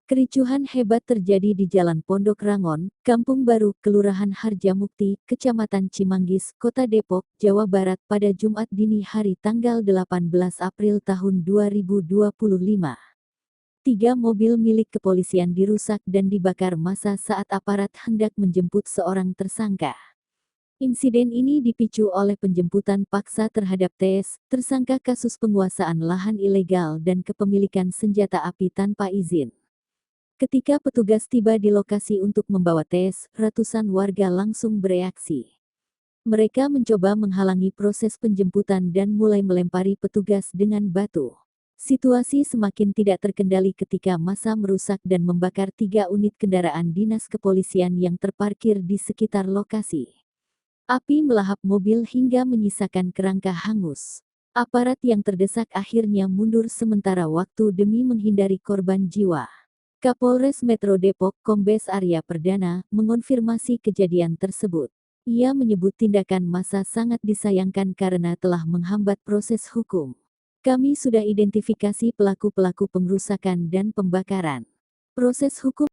Kericuhan hebat terjadi di Jalan Pondok Rangon, Kampung Baru, Kelurahan Harjamukti, Kecamatan Cimanggis, Kota Depok, Jawa Barat pada Jumat dini hari tanggal 18 April tahun 2025. 3 mobil milik kepolisian dirusak dan dibakar massa saat aparat hendak menjemput seorang tersangka. Insiden ini dipicu oleh penjemputan paksa terhadap TS, tersangka kasus penguasaan lahan ilegal dan kepemilikan senjata api tanpa izin. Ketika petugas tiba di lokasi untuk membawa tes, ratusan warga langsung bereaksi. Mereka mencoba menghalangi proses penjemputan dan mulai melempari petugas dengan batu. Situasi semakin tidak terkendali ketika massa merusak dan membakar 3 unit kendaraan dinas kepolisian yang terparkir di sekitar lokasi. Api melahap mobil hingga menyisakan kerangka hangus. Aparat yang terdesak akhirnya mundur sementara waktu demi menghindari korban jiwa. Kapolres Metro Depok, Kombes Arya Perdana, mengonfirmasi kejadian tersebut. Ia menyebut tindakan massa sangat disayangkan karena telah menghambat proses hukum. Kami sudah identifikasi pelaku-pelaku pengrusakan dan pembakaran. Proses hukum